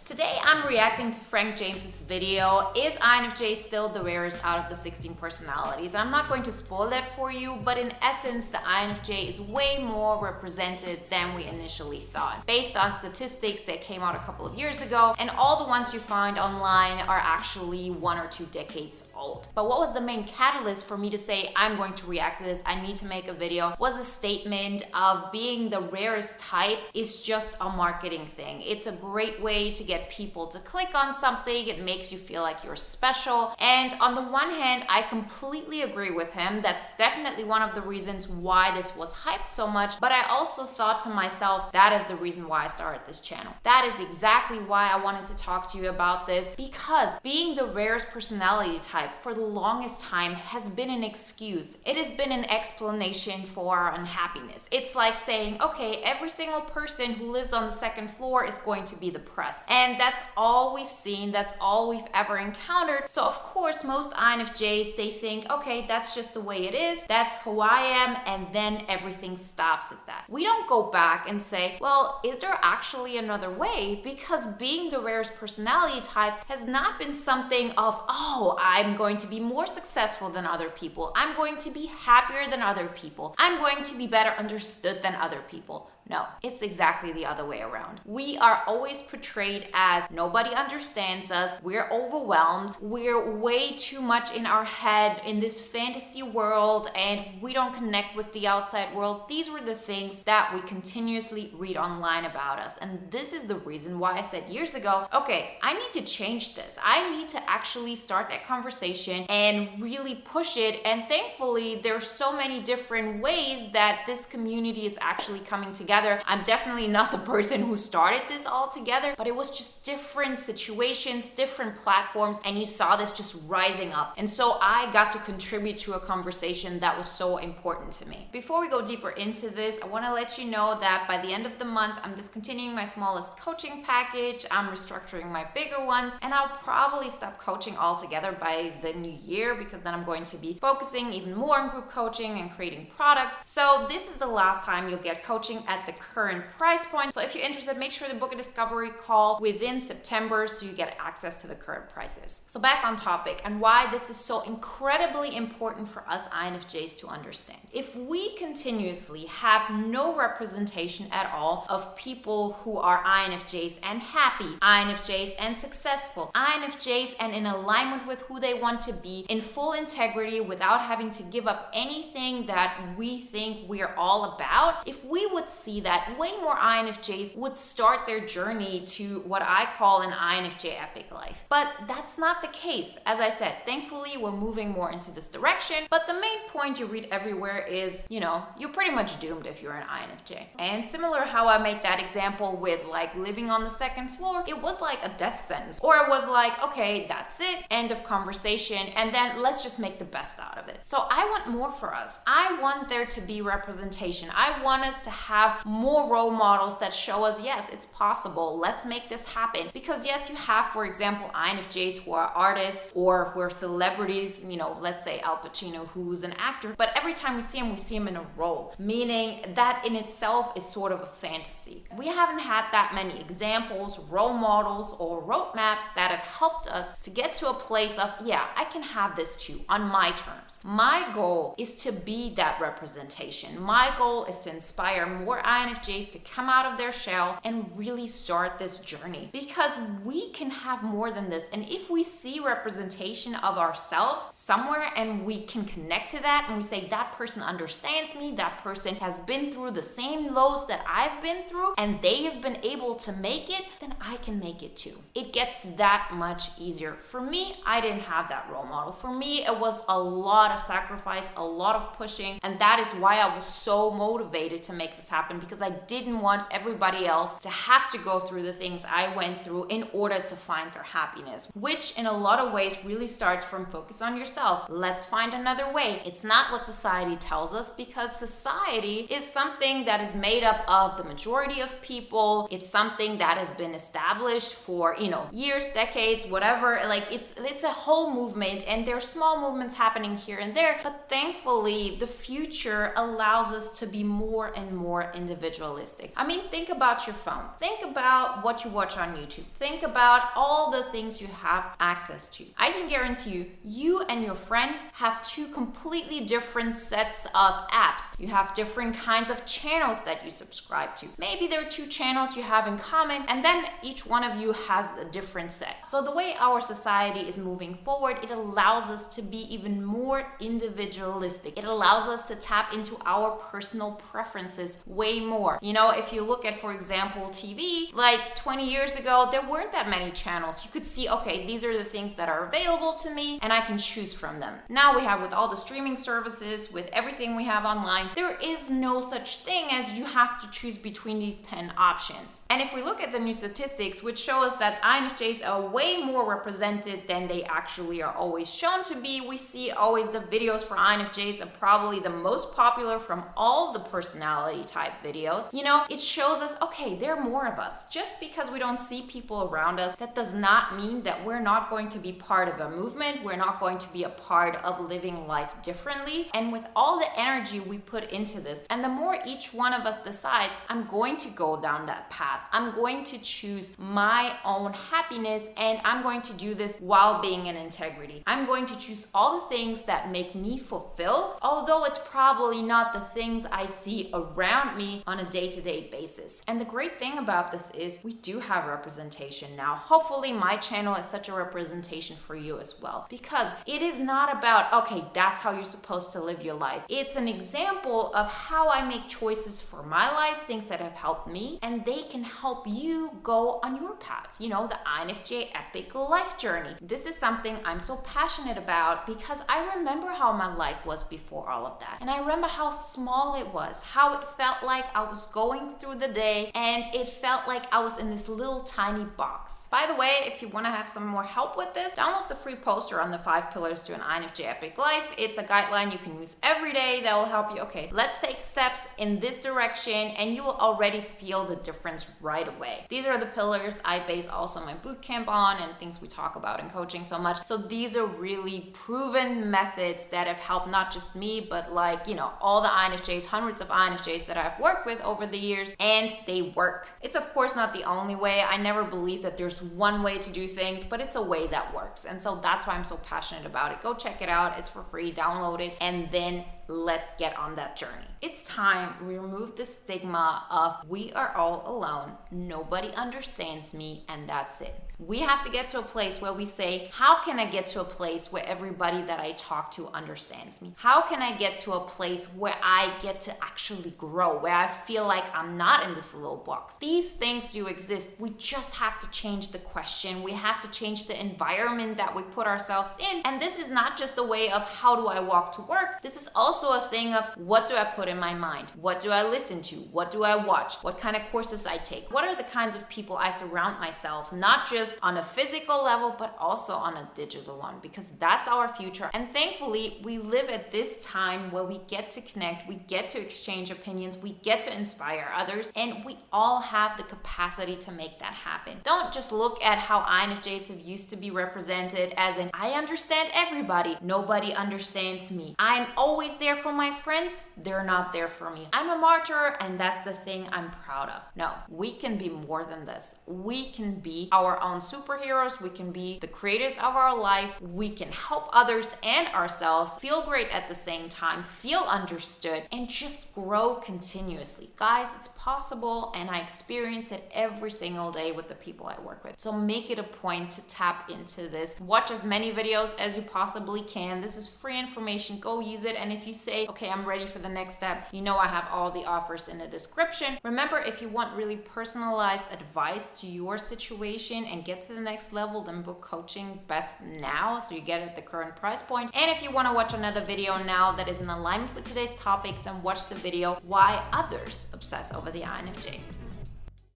Today I'm reacting to Frank James's video, Is INFJ Still the Rarest Out of the 16 Personalities? And I'm not going to spoil that for you, but in essence, the INFJ is way more represented than we initially thought. Based on statistics that came out a couple of years ago, and all the ones you find online are actually 1 or 2 decades old. But what was the main catalyst for me to say, I'm going to react to this, I need to make a video, was a statement of being the rarest type is just a marketing thing. It's a great way to get people to click on something. It makes you feel like you're special. And on the one hand, I completely agree with him. That's definitely one of the reasons why this was hyped so much. But I also thought to myself, that is the reason why I started this channel. That is exactly why I wanted to talk to you about this, because being the rarest personality type for the longest time has been an excuse. It has been an explanation for our unhappiness. It's like saying, okay, every single person who lives on the second floor is going to be depressed. And that's all we've seen, that's all we've ever encountered. So of course, most INFJs, they think, okay, that's just the way it is, that's who I am, and then everything stops at that. We don't go back and say, well, is there actually another way? Because being the rarest personality type has not been something of, oh, I'm going to be more successful than other people, I'm going to be happier than other people, I'm going to be better understood than other people. No, it's exactly the other way around. We are always portrayed as nobody understands us, we're overwhelmed, we're way too much in our head in this fantasy world, and we don't connect with the outside world. These were the things that we continuously read online about us. And this is the reason why I said years ago, okay, I need to change this. I need to actually start that conversation and really push it. And thankfully, there's so many different ways that this community is actually coming together. I'm definitely not the person who started this all together, but it was just different situations, different platforms, and you saw this just rising up. And so I got to contribute to a conversation that was so important to me. Before we go deeper into this, I want to let you know that by the end of the month, I'm discontinuing my smallest coaching package, I'm restructuring my bigger ones, and I'll probably stop coaching altogether by the new year, because then I'm going to be focusing even more on group coaching and creating products. So this is the last time you'll get coaching at the current price point. So if you're interested, make sure to book a discovery call within September so you get access to the current prices. So back on topic and why this is so incredibly important for us INFJs to understand. If we continuously have no representation at all of people who are INFJs and happy, INFJs and successful, INFJs and in alignment with who they want to be, in full integrity without having to give up anything that we think we're all about, if we would see that, way more INFJs would start their journey to what I call an INFJ epic life. But that's not the case. As I said, thankfully we're moving more into this direction, but the main point you read everywhere is, you're pretty much doomed if you're an INFJ. And similar how I made that example with like living on the second floor, it was like a death sentence. Or it was like, okay, that's it, end of conversation, and then let's just make the best out of it. So I want more for us. I want there to be representation. I want us to have more role models that show us, yes, it's possible, let's make this happen. Because yes, you have, for example, INFJs who are artists or who are celebrities, let's say Al Pacino, who's an actor, but every time we see him in a role, meaning that in itself is sort of a fantasy. We haven't had that many examples, role models, or roadmaps that have helped us to get to a place of, yeah, I can have this too, on my terms. My goal is to be that representation. My goal is to inspire more INFJs to come out of their shell and really start this journey, because we can have more than this. And if we see representation of ourselves somewhere and we can connect to that and we say, that person understands me, that person has been through the same lows that I've been through and they have been able to make it, then I can make it too. It gets that much easier. For me, I didn't have that role model. For me, it was a lot of sacrifice, a lot of pushing, and that is why I was so motivated to make this happen, because I didn't want everybody else to have to go through the things I went through in order to find their happiness, which in a lot of ways really starts from focus on yourself. Let's find another way. It's not what society tells us, because society is something that is made up of the majority of people. It's something that has been established for, years, decades, whatever. Like it's a whole movement, and there are small movements happening here and there, but thankfully the future allows us to be more and more individualistic. I mean, think about your phone. Think about what you watch on YouTube. Think about all the things you have access to. I can guarantee you, you and your friend have two completely different sets of apps. You have different kinds of channels that you subscribe to. Maybe there are two channels you have in common, and then each one of you has a different set. So the way our society is moving forward, it allows us to be even more individualistic. It allows us to tap into our personal preferences way more. You know, if you look at, for example, TV, like 20 years ago, there weren't that many channels. You could see, okay, these are the things that are available to me and I can choose from them. Now we have, with all the streaming services, with everything we have online, there is no such thing as you have to choose between these 10 options. And if we look at the new statistics, which show us that INFJs are way more represented than they actually are always shown to be, we see always the videos for INFJs are probably the most popular from all the personality type videos. You know, it shows us, okay, there are more of us. Just because we don't see people around us, that does not mean that we're not going to be part of a movement. We're not going to be a part of living life differently. And with all the energy we put into this, and the more each one of us decides, I'm going to go down that path. I'm going to choose my own happiness, and I'm going to do this while being in integrity. I'm going to choose all the things that make me fulfilled, although it's probably not the things I see around me on a day-to-day basis. And the great thing about this is we do have representation now. Hopefully my channel is such a representation for you as well, because it is not about, okay, that's how you're supposed to live your life. It's an example of how I make choices for my life, things that have helped me, and they can help you go on your path. You know, the INFJ epic life journey. This is something I'm so passionate about because I remember how my life was before all of that. And I remember how small it was, how it felt like I was going through the day and it felt like I was in this little tiny box. By the way, if you want to have some more help with this, download the free poster on the 5 pillars to an INFJ epic life. It's a guideline you can use every day that will help you. Okay, let's take steps in this direction, and you will already feel the difference right away. These are the pillars I base also my bootcamp on and things we talk about in coaching so much. So these are really proven methods that have helped not just me, but like, you know, all the INFJs, hundreds of INFJs that I've worked with over the years, and they work. It's of course not the only way. I never believe that there's one way to do things, but it's a way that works. And so that's why I'm so passionate about it. Go check it out. It's for free. Download it, and then let's get on that journey. It's time we remove the stigma of we are all alone, nobody understands me, and that's it. We have to get to a place where we say, how can I get to a place where everybody that I talk to understands me? How can I get to a place where I get to actually grow, where I feel like I'm not in this little box? These things do exist. We just have to change the question. We have to change the environment that we put ourselves in. And this is not just a way of how do I walk to work. This is also a thing of what do I put in my mind? What do I listen to? What do I watch? What kind of courses I take? What are the kinds of people I surround myself, not just on a physical level, but also on a digital one, because that's our future. And thankfully, we live at this time where we get to connect, we get to exchange opinions, we get to inspire others, and we all have the capacity to make that happen. Don't just look at how INFJs have used to be represented as in, I understand everybody, nobody understands me. I'm always there for my friends, they're not there for me. I'm a martyr, and that's the thing I'm proud of. No, we can be more than this. We can be our own superheroes. We can be the creators of our life. We can help others and ourselves feel great at the same time, feel understood, and just grow continuously. Guys, it's possible, and I experience it every single day with the people I work with. So make it a point to tap into this. Watch as many videos as you possibly can. This is free information. Go use it. And if you say, okay, I'm ready for the next step, you know I have all the offers in the description. Remember, if you want really personalized advice to your situation and get to the next level, then book coaching best now so you get it at the current price point. And if you want to watch another video now that is in alignment with today's topic, then watch the video Why Others Obsess Over the INFJ.